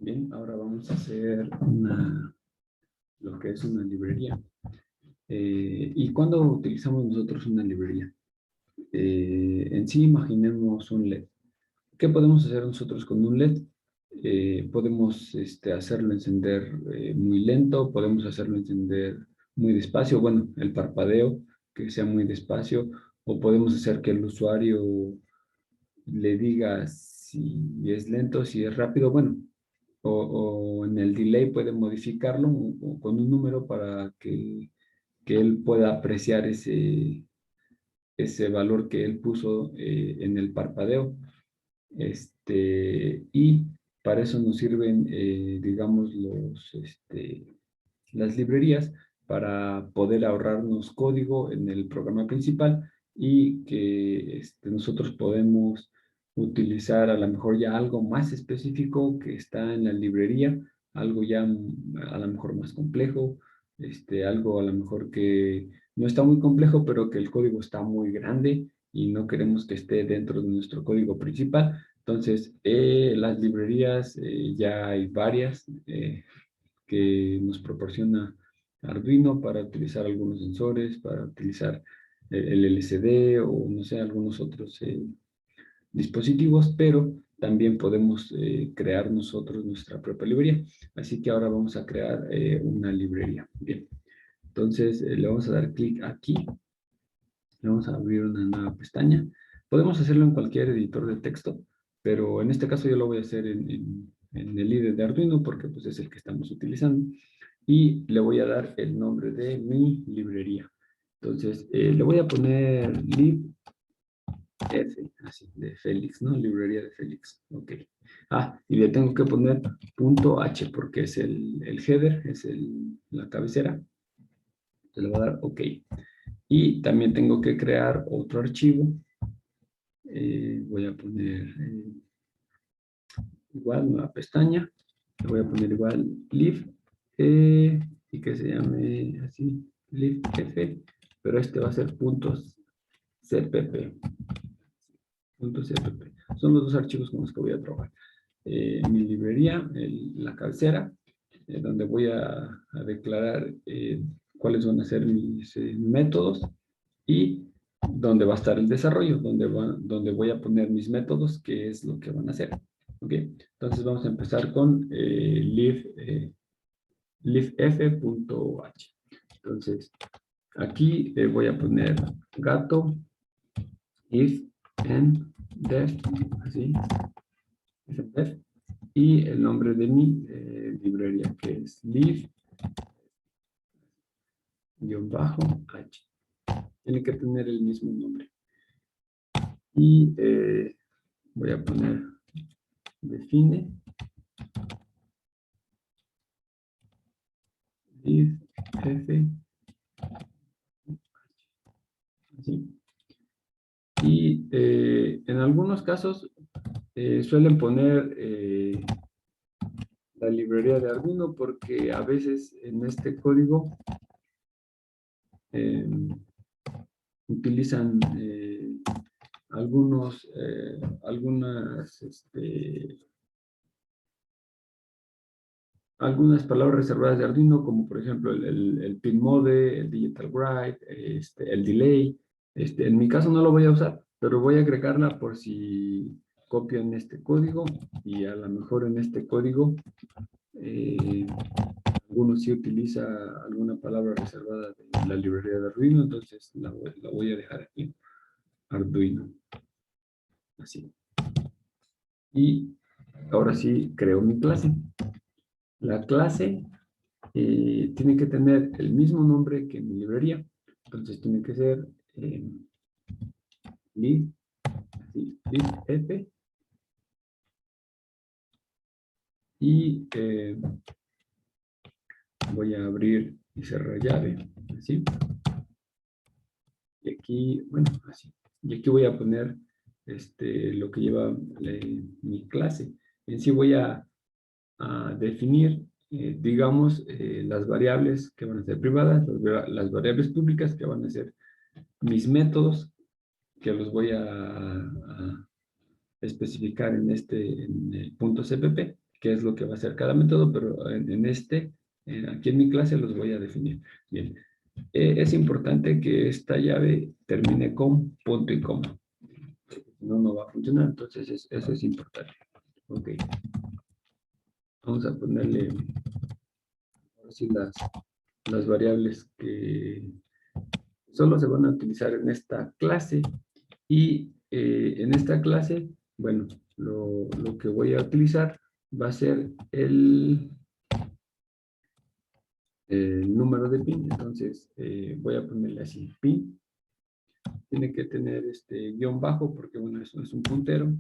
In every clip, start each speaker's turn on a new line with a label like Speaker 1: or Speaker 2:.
Speaker 1: Bien, ahora vamos a hacer lo que es una librería. ¿Y cuándo utilizamos nosotros una librería? En sí, imaginemos un LED. ¿Qué podemos hacer nosotros con un LED? Podemos hacerlo encender muy lento, podemos hacerlo encender muy despacio, bueno, el parpadeo, que sea muy despacio, o podemos hacer que el usuario le diga si es lento, si es rápido, bueno, o en el delay puede modificarlo con un número para que él pueda apreciar ese valor que él puso en el parpadeo. Y para eso nos sirven, digamos, las librerías para poder ahorrarnos código en el programa principal y que nosotros podemos utilizar a lo mejor ya algo más específico que está en la librería, algo ya a lo mejor más complejo, algo a lo mejor que no está muy complejo, pero que el código está muy grande y no queremos que esté dentro de nuestro código principal. Entonces, las librerías ya hay varias que nos proporciona Arduino para utilizar algunos sensores, para utilizar el LCD o no sé, algunos otros dispositivos, pero también podemos crear nosotros nuestra propia librería. Así que ahora vamos a crear una librería. Bien, entonces le vamos a dar clic aquí, le vamos a abrir una nueva pestaña. Podemos hacerlo en cualquier editor de texto, pero en este caso yo lo voy a hacer en el IDE de Arduino porque pues, es el que estamos utilizando. Y le voy a dar el nombre de mi librería. Entonces, le voy a poner lib F, así, de Félix, ¿no? Librería de Félix, ok. Y le tengo que poner punto H porque es el header, es la cabecera. Entonces le voy a dar OK. Y también tengo que crear otro archivo. Voy a poner igual nueva pestaña. Le voy a poner igual lib y que se llame así, libf, pero este va a ser puntos cpp. .cpp. Son los dos archivos con los que voy a trabajar. Mi librería, la cabecera, donde voy a declarar cuáles van a ser mis métodos y donde va a estar el desarrollo, donde voy a poner mis métodos, que es lo que van a hacer. ¿Ok? Entonces vamos a empezar con libf.h. Entonces, aquí voy a poner gato if en def, así, def, y el nombre de mi librería, que es lib-h. Tiene que tener el mismo nombre. Y voy a poner define lib f, así. Y en algunos casos suelen poner la librería de Arduino porque a veces en este código utilizan algunas palabras reservadas de Arduino, como por ejemplo el pin mode, el digital write, el delay. En mi caso no lo voy a usar, pero voy a agregarla por si copian este código y a lo mejor en este código alguno sí utiliza alguna palabra reservada de la librería de Arduino, entonces la voy a dejar aquí, Arduino, así. Y ahora sí creo mi clase. La clase tiene que tener el mismo nombre que mi librería, entonces tiene que ser lib, así, libf, y voy a abrir y cerrar llave, así. Y aquí, bueno, así. Y aquí voy a poner lo que lleva mi clase. En sí voy a definir, digamos, las variables que van a ser privadas, las variables públicas que van a ser mis métodos, que los voy a especificar en el punto CPP, qué es lo que va a hacer cada método, pero aquí en mi clase los voy a definir. Bien, es importante que esta llave termine con punto y coma. Si no, no va a funcionar, entonces eso es importante. Ok. Vamos a ponerle ahora sí las variables que solo se van a utilizar en esta clase. Y en esta clase, bueno, lo que voy a utilizar va a ser el número de PIN. Entonces, voy a ponerle así, PIN. Tiene que tener este guión bajo porque, bueno, eso es un puntero.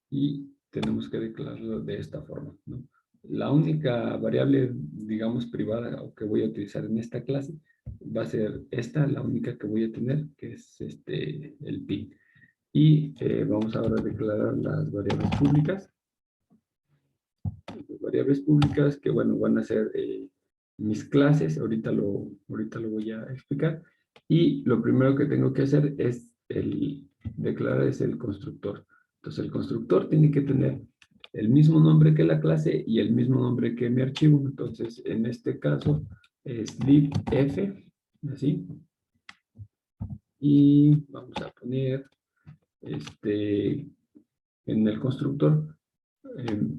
Speaker 1: Y tenemos que declararlo de esta forma, ¿no? La única variable, digamos, privada o que voy a utilizar en esta clase va a ser esta, la única que voy a tener, que es el PIN. Y vamos ahora a declarar las variables públicas. Las variables públicas que, bueno, van a ser mis clases. Ahorita lo voy a explicar. Y lo primero que tengo que hacer es declarar el constructor. Entonces, el constructor tiene que tener el mismo nombre que la clase y el mismo nombre que mi archivo. Entonces, en este caso, es libf, así. Y vamos a poner en el constructor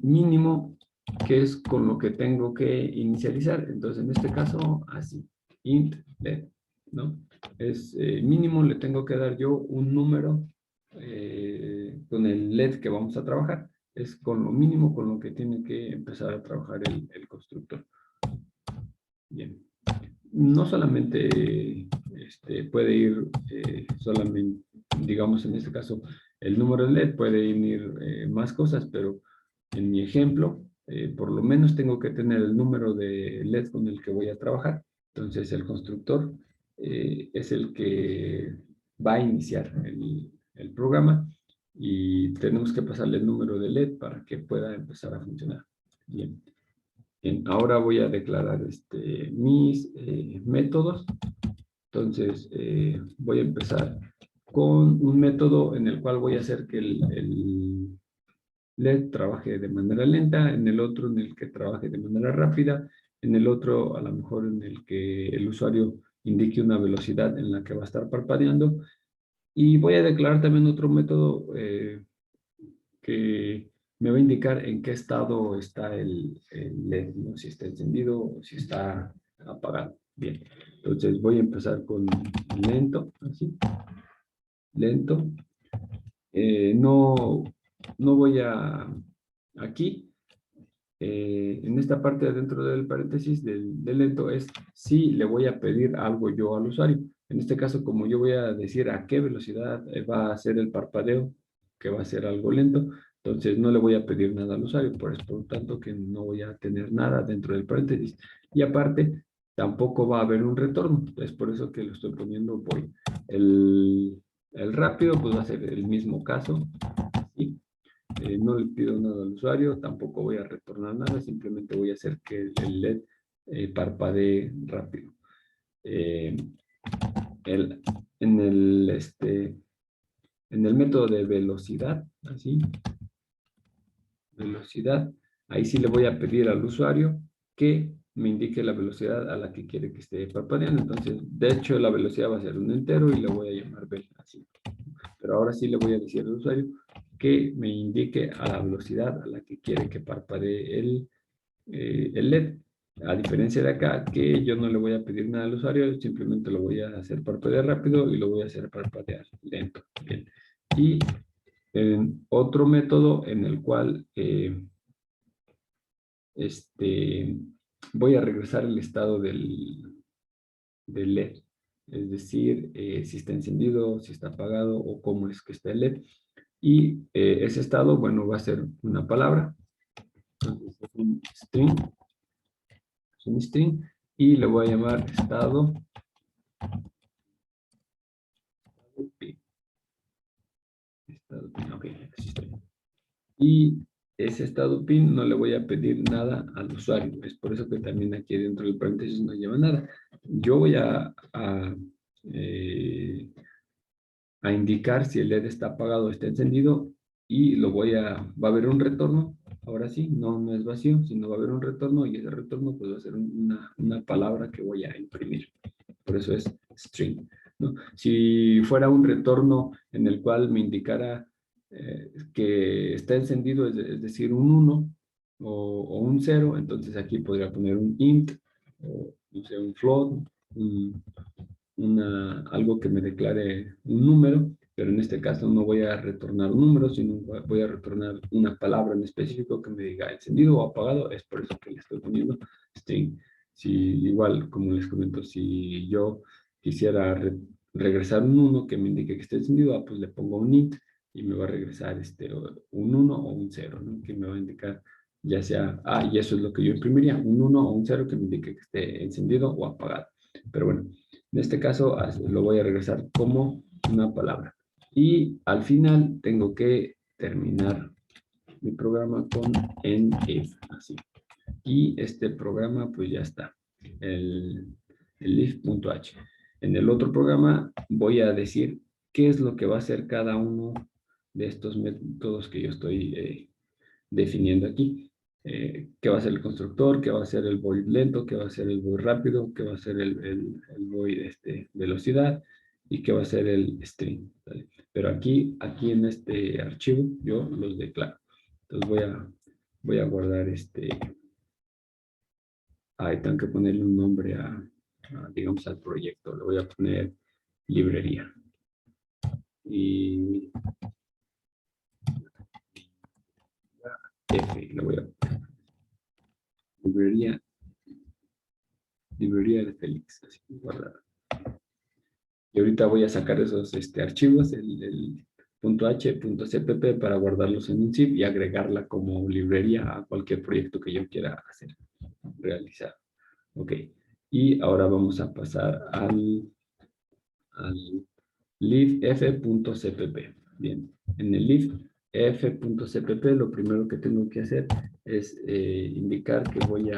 Speaker 1: mínimo, que es con lo que tengo que inicializar. Entonces, en este caso, así, int led, ¿no? Es mínimo, le tengo que dar yo un número con el led que vamos a trabajar. Es con lo mínimo con lo que tiene que empezar a trabajar el constructor. Bien. No solamente puede ir solamente, digamos en este caso, el número de LED, puede ir más cosas, pero en mi ejemplo, por lo menos tengo que tener el número de LED con el que voy a trabajar. Entonces el constructor es el que va a iniciar el programa y tenemos que pasarle el número de LED para que pueda empezar a funcionar. Bien. Bien, ahora voy a declarar mis métodos. Entonces, voy a empezar con un método en el cual voy a hacer que el LED trabaje de manera lenta, en el otro en el que trabaje de manera rápida, en el otro a lo mejor en el que el usuario indique una velocidad en la que va a estar parpadeando. Y voy a declarar también otro método que me va a indicar en qué estado está el LED, ¿no? Si está encendido o si está apagado. Bien, entonces voy a empezar con lento, así, lento. No voy aquí, en esta parte dentro del paréntesis del lento es si le voy a pedir algo yo al usuario. En este caso, como yo voy a decir a qué velocidad va a hacer el parpadeo, que va a ser algo lento, entonces no le voy a pedir nada al usuario, por lo tanto que no voy a tener nada dentro del paréntesis. Y aparte, tampoco va a haber un retorno, es por eso que lo estoy poniendo void. El rápido pues va a ser el mismo caso, ¿sí? No le pido nada al usuario, tampoco voy a retornar nada, simplemente voy a hacer que el LED parpadee rápido. En el método de velocidad, así, velocidad, ahí sí le voy a pedir al usuario que me indique la velocidad a la que quiere que esté parpadeando. Entonces, de hecho, la velocidad va a ser un entero y le voy a llamar vel, así. Pero ahora sí le voy a decir al usuario que me indique a la velocidad a la que quiere que parpadee el LED. A diferencia de acá, que yo no le voy a pedir nada al usuario, simplemente lo voy a hacer parpadear rápido y lo voy a hacer parpadear lento. Bien. Y otro método en el cual voy a regresar el estado del LED. Es decir, si está encendido, si está apagado o cómo es que está el LED. Y ese estado, bueno, va a ser una palabra. Entonces, es un string y le voy a llamar estado PIN. Estado PIN, ok, existe. Y ese estado PIN no le voy a pedir nada al usuario. Es por eso que también aquí dentro del paréntesis no lleva nada. Yo voy a indicar si el LED está apagado o está encendido y va a haber un retorno ahora sí, no es vacío, sino va a haber un retorno y ese retorno pues va a ser una palabra que voy a imprimir. Por eso es string, ¿no? Si fuera un retorno en el cual me indicara que está encendido, es decir, un 1 o un 0, entonces aquí podría poner un int, o no sé, un float, algo que me declare un número, pero en este caso no voy a retornar un número, sino voy a retornar una palabra en específico que me diga encendido o apagado. Es por eso que le estoy poniendo string. Si igual, como les comento, si yo quisiera regresar un 1 que me indique que esté encendido, pues le pongo un int y me va a regresar un 1 o un 0, ¿no? Que me va a indicar ya sea, y eso es lo que yo imprimiría, un 1 o un 0 que me indique que esté encendido o apagado. Pero bueno, en este caso lo voy a regresar como una palabra. Y al final tengo que terminar mi programa con if, así. Y este programa pues ya está, el if.h. En el otro programa voy a decir qué es lo que va a hacer cada uno de estos métodos que yo estoy definiendo aquí. ¿Qué va a ser el constructor? ¿Qué va a ser el void lento? ¿Qué va a ser el void rápido? ¿Qué va a ser el void velocidad? ¿Y qué va a ser el string? ¿Vale? Pero aquí en este archivo yo los declaro. Entonces voy a guardar ahí tengo que ponerle un nombre digamos, al proyecto. Le voy a poner librería. Y F, le voy a poner librería de Félix. Así, guardar. Y ahorita voy a sacar esos archivos, el .h.cpp para guardarlos en un zip y agregarla como librería a cualquier proyecto que yo quiera hacer, realizar. Ok. Y ahora vamos a pasar al libf.cpp. Bien. En el libf.cpp lo primero que tengo que hacer es indicar que voy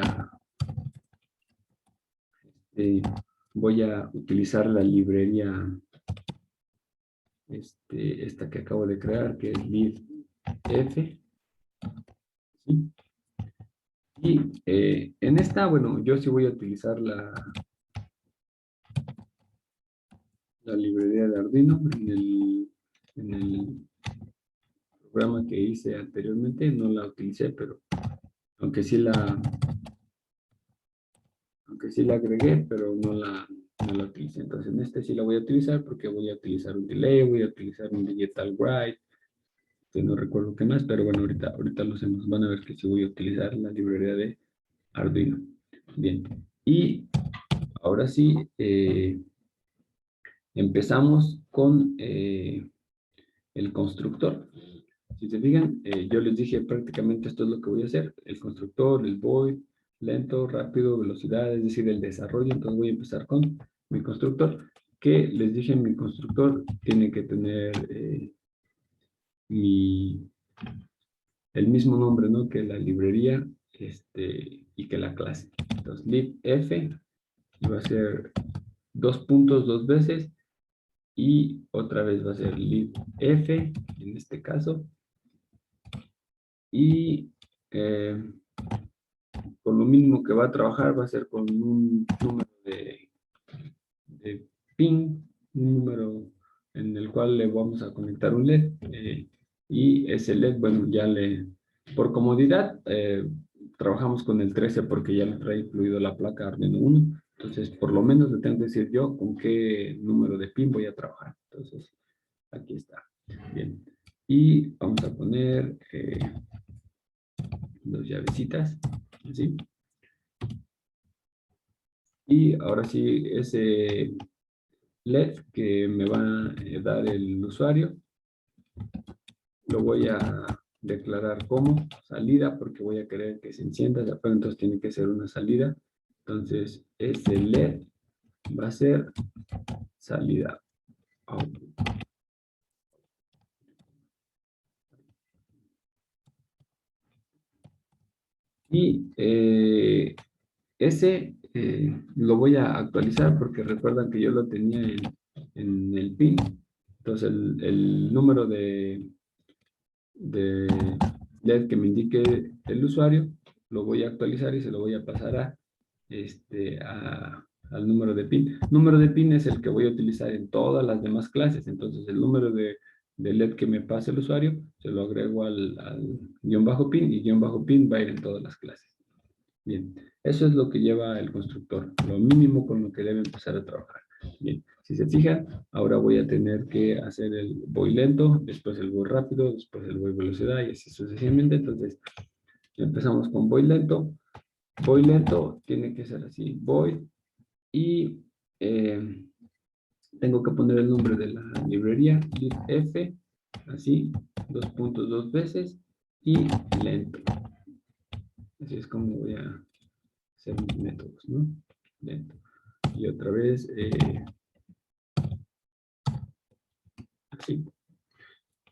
Speaker 1: a utilizar la librería esta que acabo de crear, que es libf. ¿Sí? Y en esta, bueno, yo sí voy a utilizar la librería de Arduino en el programa que hice anteriormente. No la utilicé, pero aunque sí la agregué, pero no la utilicé. Entonces en este sí la voy a utilizar porque voy a utilizar un delay, voy a utilizar un digital write, que no recuerdo qué más, pero bueno, ahorita lo hacemos. Van a ver que sí voy a utilizar la librería de Arduino. Bien, y ahora sí, empezamos con el constructor. Si se fijan, yo les dije prácticamente esto es lo que voy a hacer. El constructor, el void, lento, rápido, velocidad, es decir, el desarrollo. Entonces voy a empezar con mi constructor, que les dije, mi constructor tiene que tener el mismo nombre, ¿no? Que la librería y que la clase. Entonces, libf va a ser 2 puntos 2 veces y otra vez va a ser libf en este caso y con lo mismo que va a trabajar va a ser con un número de pin, un número en el cual le vamos a conectar un LED y ese LED, bueno, por comodidad trabajamos con el 13 porque ya le trae incluido la placa Arduino 1, entonces por lo menos le tengo que decir yo con qué número de pin voy a trabajar. Entonces aquí está. Bien. Y vamos a poner dos llavecitas, ¿sí? Y ahora sí, ese LED que me va a dar el usuario, lo voy a declarar como salida porque voy a querer que se encienda, pero entonces tiene que ser una salida. Entonces, ese LED va a ser salida output. Y ese lo voy a actualizar porque recuerdan que yo lo tenía en el pin. Entonces el número de LED que me indique el usuario, lo voy a actualizar y se lo voy a pasar al número de PIN. Número de PIN es el que voy a utilizar en todas las demás clases. Entonces, el número de LED que me pase el usuario, se lo agrego al guión bajo PIN y guión bajo PIN va a ir en todas las clases. Bien, eso es lo que lleva el constructor, lo mínimo con lo que debe empezar a trabajar. Bien, si se fijan, ahora voy a tener que hacer el voy lento, después el voy rápido, después el voy velocidad y así sucesivamente. Entonces, empezamos con voy lento. Voy lento tiene que ser así, voy y tengo que poner el nombre de la librería, libf, así, 2 puntos 2 veces y lento. Así es como voy a hacer mis métodos, ¿no? Lento. Y otra vez, así.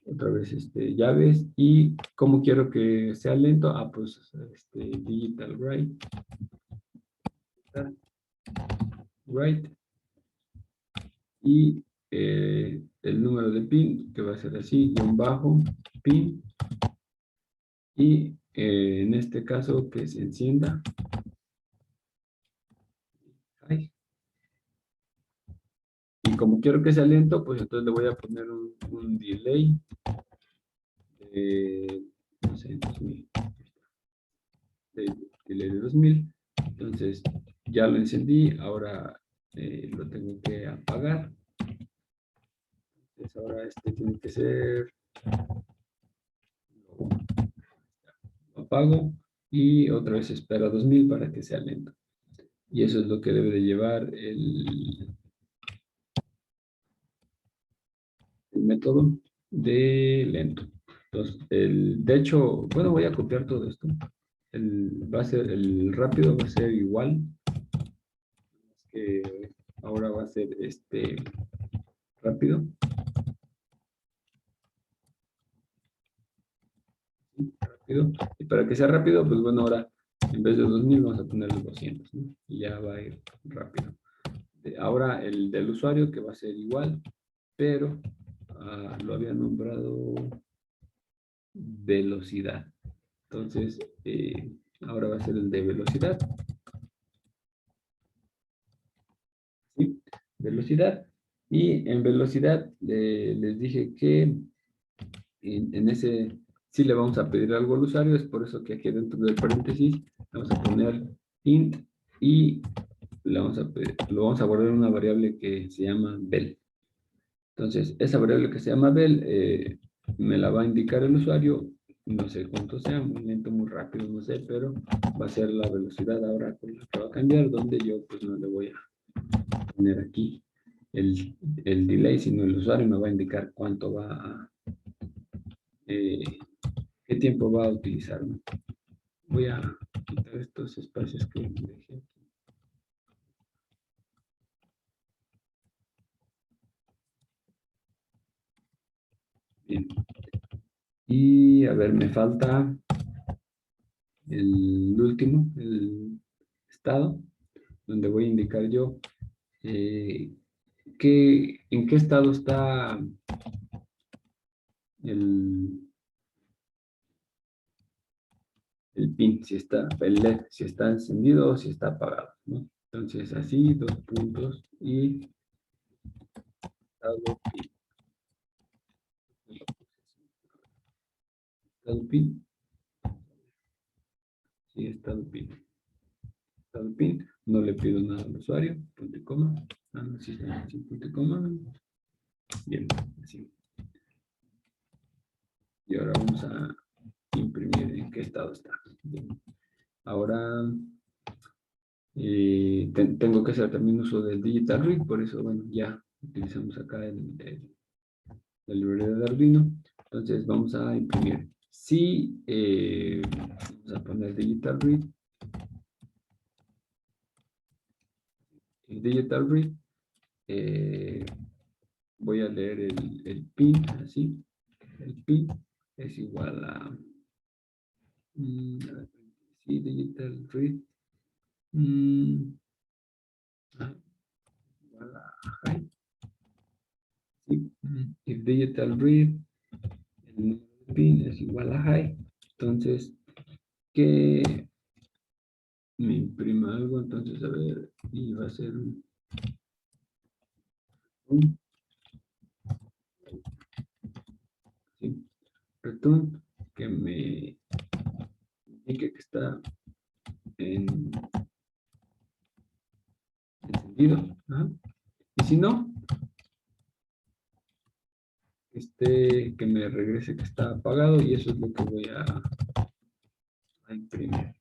Speaker 1: Otra vez, llaves. ¿Y cómo quiero que sea lento? Ah, pues, digital write. Write. Y el número de pin, que va a ser así, guión bajo, pin. Y en este caso, que se encienda. Ay. Y como quiero que sea lento, pues entonces le voy a poner un delay de, no sé, 2000. Delay de 2000. Entonces, ya lo encendí, ahora lo tengo que apagar. Entonces, ahora tiene que ser, lo apago y otra vez espero 2000 para que sea lento. Y eso es lo que debe de llevar el método de lento. Entonces, de hecho, bueno, voy a copiar todo esto. El rápido va a ser igual, que ahora va a ser rápido. Rápido. Y para que sea rápido, pues bueno, ahora en vez de 2000 vamos a poner los 200, ¿no? Y ya va a ir rápido. Ahora el del usuario, que va a ser igual, pero lo había nombrado velocidad. Entonces, ahora va a ser el de velocidad. ¿Sí? Velocidad. Y en velocidad les dije que en ese sí le vamos a pedir algo al usuario, es por eso que aquí dentro del paréntesis vamos a poner int y lo vamos a guardar en una variable que se llama bel. Entonces, esa variable que se llama bel me la va a indicar el usuario, no sé cuánto sea, muy lento, muy rápido, no sé, pero va a ser la velocidad ahora con la que va a cambiar, donde yo pues no le voy a poner aquí el delay, sino el usuario me va a indicar cuánto va a, qué tiempo va a utilizar, ¿no? Voy a quitar estos espacios que dejé. Bien. Y a ver, me falta el último, el estado, donde voy a indicar yo en qué estado está el, el pin, si está el LED, si está encendido o si está apagado, ¿no? Entonces así, 2 puntos y estado pin. Estado pin, sí, estado pin. Estado pin, no le pido nada al usuario, punto y coma. Ah, no, sí está así, punto y coma. Bien, así. Y ahora vamos a imprimir en qué estado está. Bien. Ahora tengo que hacer también uso del Digital Read, por eso, bueno, ya utilizamos acá la librería de Arduino. Entonces vamos a imprimir. Si vamos a poner Digital Read, el Digital Read, voy a leer el pin, así. El pin es igual a, sí, Digital Read, igual a high. Sí, if digital read, el pin es igual a high, Entonces, que me imprima algo, entonces, a ver, y va a ser un sí, return que me indique que está en encendido. Ajá. Y si no, que me regrese que está apagado y eso es lo que voy a imprimir.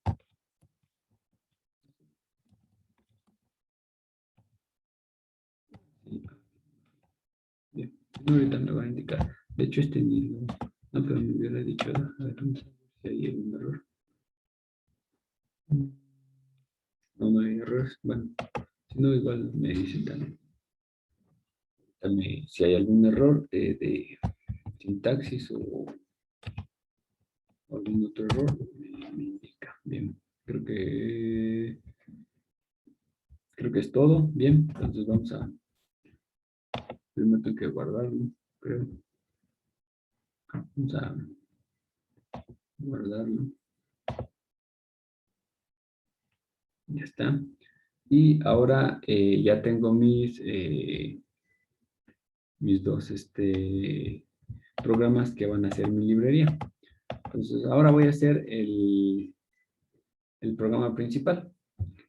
Speaker 1: Bien, ahorita me va a indicar. De hecho, ni lo, no, pero me hubiera dicho, a ver, vamos a ver si hay algún error. No, no hay errores. Bueno, si no, igual me dicen también. También si hay algún error de sintaxis o algún otro error, me indica. Bien, creo que es todo. Bien, entonces vamos a, primero tengo que guardarlo, creo. Vamos a guardarlo. Ya está. Y ahora ya tengo mis dos programas que van a ser mi librería. Entonces, ahora voy a hacer el programa principal.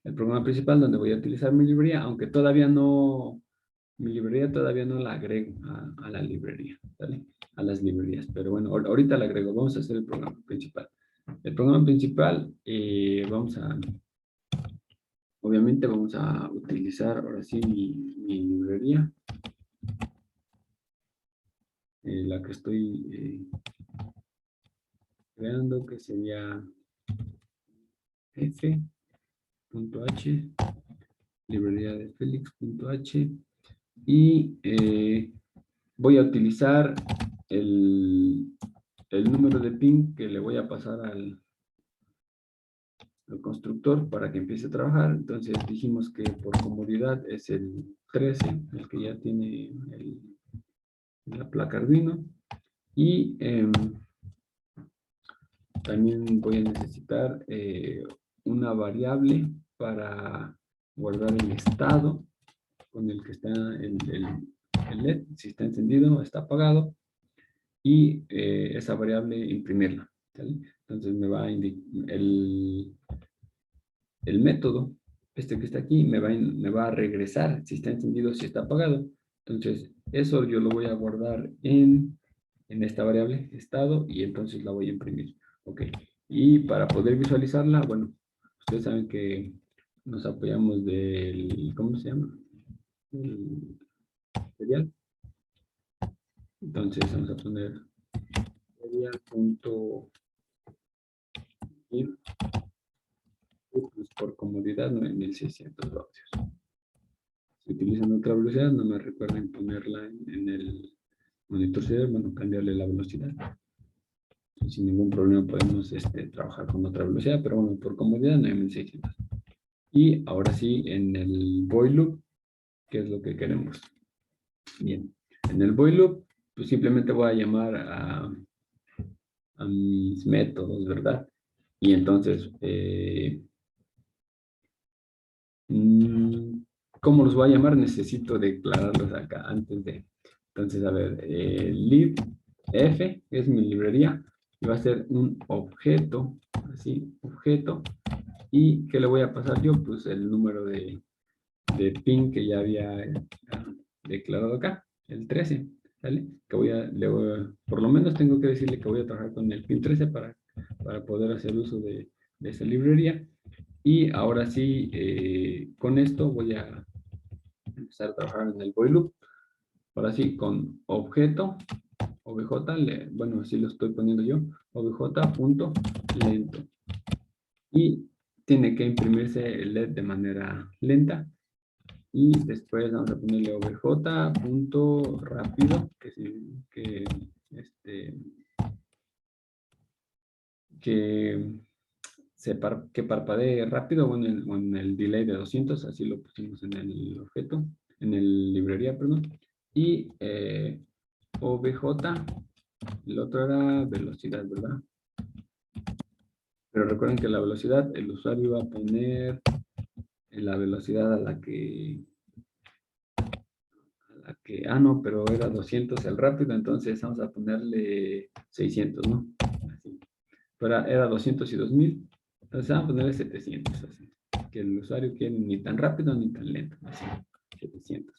Speaker 1: El programa principal donde voy a utilizar mi librería, aunque todavía no, mi librería todavía no la agrego a la librería, ¿vale? A las librerías. Pero bueno, ahorita la agrego. Vamos a hacer el programa principal. El programa principal, obviamente vamos a utilizar ahora sí mi librería, la que estoy creando, que sería f.h, librería de felix.h, y voy a utilizar el número de pin que le voy a pasar al constructor para que empiece a trabajar. Entonces dijimos que por comodidad es el 13, el que ya tiene la placa Arduino. Y también voy a necesitar una variable para guardar el estado con el que está el LED, si está encendido o está apagado, y esa variable imprimirla. ¿Sale? Entonces me va a indicar el método, este que está aquí, me va a regresar si está encendido o si está apagado. Entonces eso yo lo voy a guardar en esta variable estado y entonces la voy a imprimir. Ok. Y para poder visualizarla, bueno, ustedes saben que nos apoyamos del, ¿cómo se llama? El serial. Entonces vamos a poner serial.if, pues por comodidad 9600 vatios. Si utilizan otra velocidad, no me recuerden ponerla en el monitor serial, bueno, cambiarle la velocidad. Y sin ningún problema podemos trabajar con otra velocidad, pero bueno, por comodidad 9600. Y ahora sí, en el void loop, ¿qué es lo que queremos? Bien, en el void loop, pues simplemente voy a llamar a mis métodos, ¿verdad? Y entonces, ¿cómo los voy a llamar? Necesito declararlos acá antes de. Entonces, a ver, lib f es mi librería y va a ser un objeto, así, objeto. ¿Y qué le voy a pasar yo? Pues el número de pin que ya había declarado acá, el 13, ¿vale? Por lo menos tengo que decirle que voy a trabajar con el pin 13 para poder hacer uso de esa librería. Y ahora sí, con esto voy a empezar a trabajar en el void loop. Ahora sí, con objeto, obj, bueno, así lo estoy poniendo yo, obj.lento. Y tiene que imprimirse el LED de manera lenta. Y después vamos a ponerle obj.rápido, que que parpadee rápido, bueno, en el delay de 200, así lo pusimos en el objeto, en el librería, perdón. Y obj, el otro era velocidad, ¿verdad? Pero recuerden que la velocidad, el usuario va a poner la velocidad no, pero era 200 el rápido, entonces vamos a ponerle 600, ¿no? Así. Pero era 200 y 2000, entonces vamos a ponerle 700, así. Que el usuario quiere ni tan rápido ni tan lento, así, 700.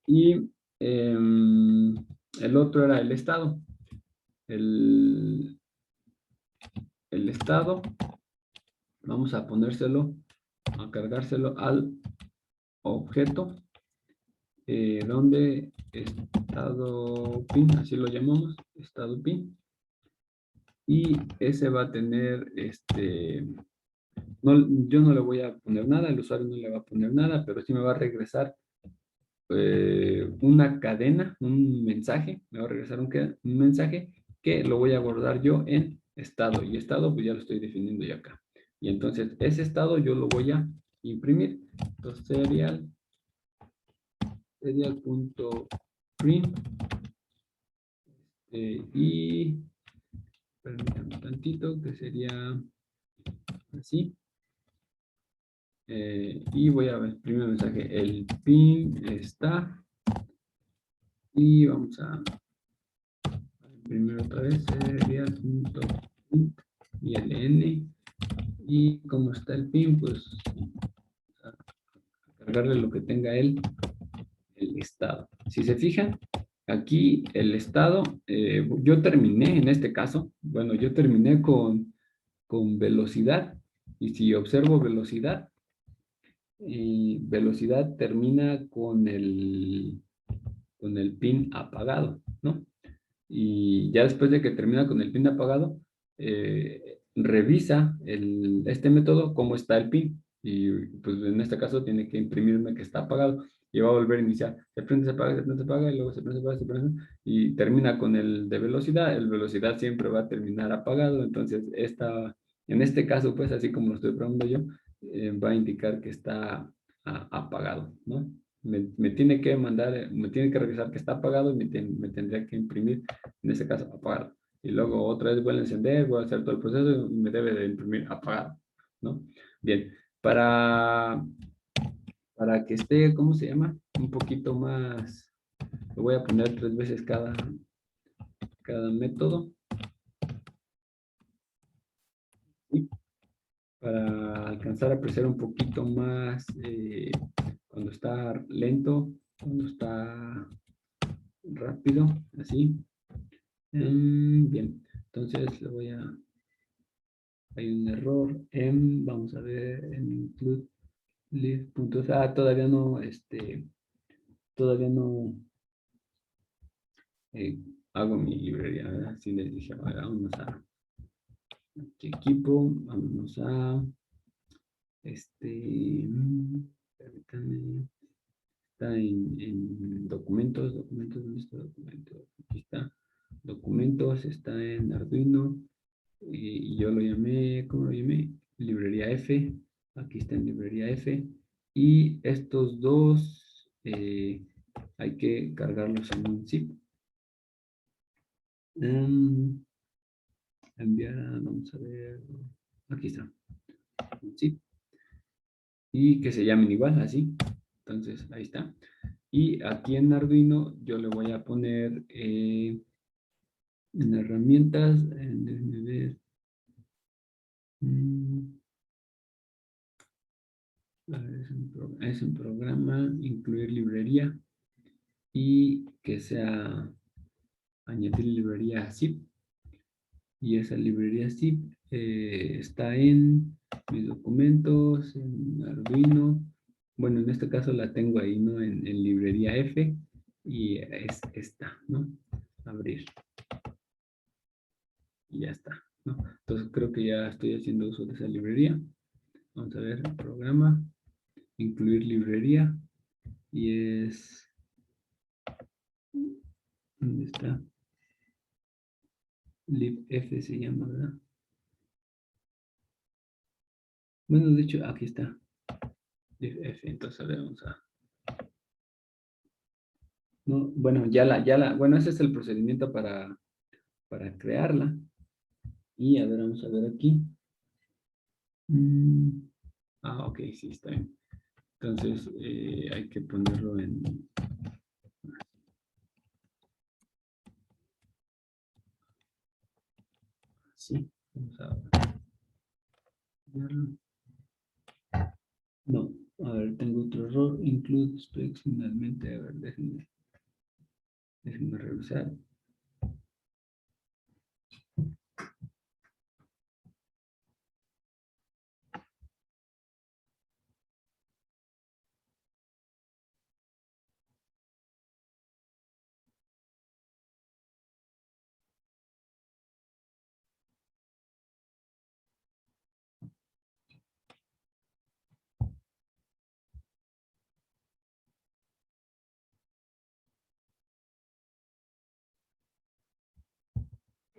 Speaker 1: Y el otro era el estado. El estado, vamos a ponérselo, a cargárselo al objeto, donde estado pin, así lo llamamos, estado pin. Y ese va a tener, yo no le voy a poner nada, el usuario no le va a poner nada, pero sí me va a regresar una cadena, un mensaje, me va a regresar un mensaje que lo voy a guardar yo en estado, y estado pues ya lo estoy definiendo ya acá. Y entonces ese estado yo lo voy a imprimir. Entonces serial.print y permítanme un tantito que sería así. Y voy a ver, primer mensaje, el pin está, y vamos a imprimir otra vez, serial.print y ln, y como está el pin, pues a cargarle lo que tenga el estado. Si se fijan, aquí el estado, yo terminé en este caso, bueno, yo terminé con velocidad, y si observo velocidad, y velocidad termina con el pin apagado, ¿no? Y ya después de que termina con el pin apagado, revisa este método cómo está el pin, y pues en este caso tiene que imprimirme que está apagado, y va a volver a iniciar, se prende, se apaga, se prende, se apaga, y luego se prende, se apaga, se prende, y termina con el de velocidad. El velocidad siempre va a terminar apagado, entonces en este caso, pues así como lo estoy probando yo, va a indicar que está apagado, ¿no? Me tiene que mandar, me tiene que revisar que está apagado, y me tendría que imprimir, en este caso, apagado. Y luego otra vez vuelvo a encender, voy a hacer todo el proceso y me debe de imprimir apagado, ¿no? Bien, para que esté, ¿cómo se llama? Un poquito más, lo voy a poner 3 veces cada método. Y para alcanzar a apreciar un poquito más cuando está lento, cuando está rápido, así. Bien, entonces le voy a... Hay un error vamos a ver, en include list puntos. Todavía no hago mi librería, ¿verdad? Así les dije, ahora vamos a ¿qué equipo? Vámonos a permítanme, está en documentos, ¿dónde está documento? Aquí está, documentos, está en Arduino, y yo lo llamé, ¿cómo lo llamé? Librería F, aquí está en librería F, y estos dos hay que cargarlos en un zip. Enviar vamos a ver, aquí está, un zip, y que se llamen igual, así. Entonces, ahí está. Y aquí en Arduino yo le voy a poner en herramientas, déjenme ver, es un programa, incluir librería, y que sea añadir librería zip, y esa librería zip está en mis documentos, en Arduino. Bueno, en este caso la tengo ahí, ¿no? En librería F, y es esta, ¿no? Abrir, y ya está, ¿no? Entonces creo que ya estoy haciendo uso de esa librería. Vamos a ver, programa, incluir librería, y es, ¿dónde está? libf se llama, ¿verdad? Bueno, de hecho, aquí está, libf. Entonces, a ver, vamos a... No, bueno, bueno, ese es el procedimiento para crearla. Y a ver, vamos a ver aquí. Ok, sí, está bien. Entonces, hay que ponerlo en... Sí, vamos a verlo. No, a ver, tengo otro error. Include specs finalmente. A ver, déjenme revisar.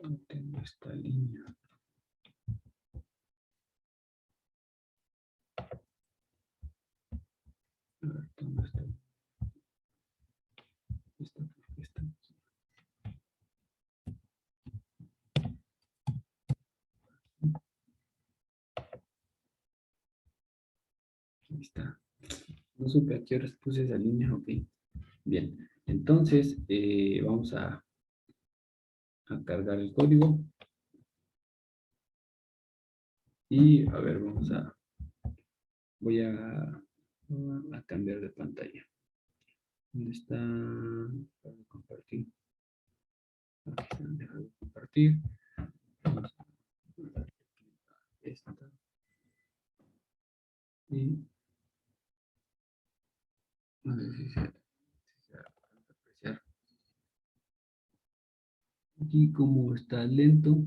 Speaker 1: No tengo esta línea. A ver, ¿dónde está? Esta. Ahí está. No supe a qué horas puse esa línea. Ok. Bien. Entonces, vamos a cargar el código. Y, a ver, voy a cambiar de pantalla. ¿Dónde está? Para compartir. Aquí está, dejar de compartir. Vamos a dar esta. Y no sé si se alcanza a apreciar. Aquí como está lento,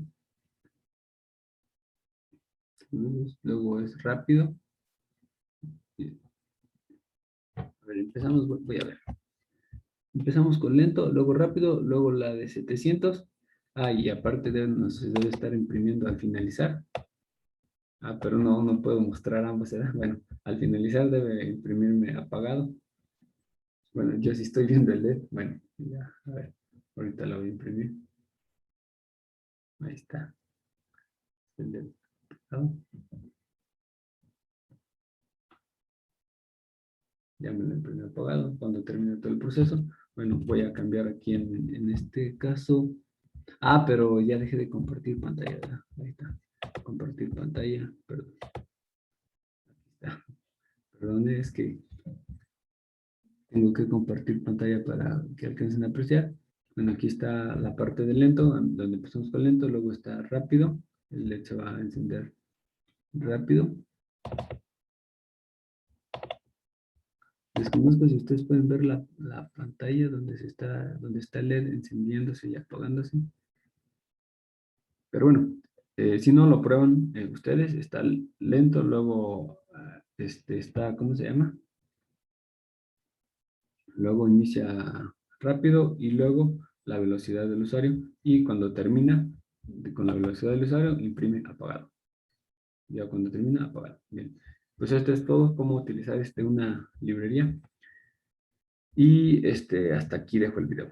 Speaker 1: luego es rápido. A ver, empezamos, voy a ver. Empezamos con lento, luego rápido, luego la de 700. Y aparte se debe estar imprimiendo al finalizar. Pero no puedo mostrar ambos, ¿verdad? Bueno, al finalizar debe imprimirme apagado. Bueno, yo sí estoy viendo el LED. Bueno, ya, a ver, ahorita lo voy a imprimir. Ahí está. El LED apagado. Ya me lo imprimí apagado. Cuando termine todo el proceso, bueno, voy a cambiar aquí en este caso. Pero ya dejé de compartir pantalla, ¿verdad? Ahí está. Compartir pantalla, perdón. Aquí está. Perdón, es que tengo que compartir pantalla para que alcancen a apreciar. Bueno, aquí está la parte de lento, donde empezamos con lento, luego está rápido. El LED se va a encender rápido. Desconozco si ustedes pueden ver la pantalla donde está el LED encendiéndose y apagándose. Pero bueno, si no lo prueban ustedes, está lento, luego está, ¿cómo se llama? Luego inicia rápido y luego la velocidad del usuario. Y cuando termina con la velocidad del usuario, imprime apagado. Ya cuando termina, apagado. Bien. Pues esto es todo, cómo utilizar una librería. Y hasta aquí dejo el video.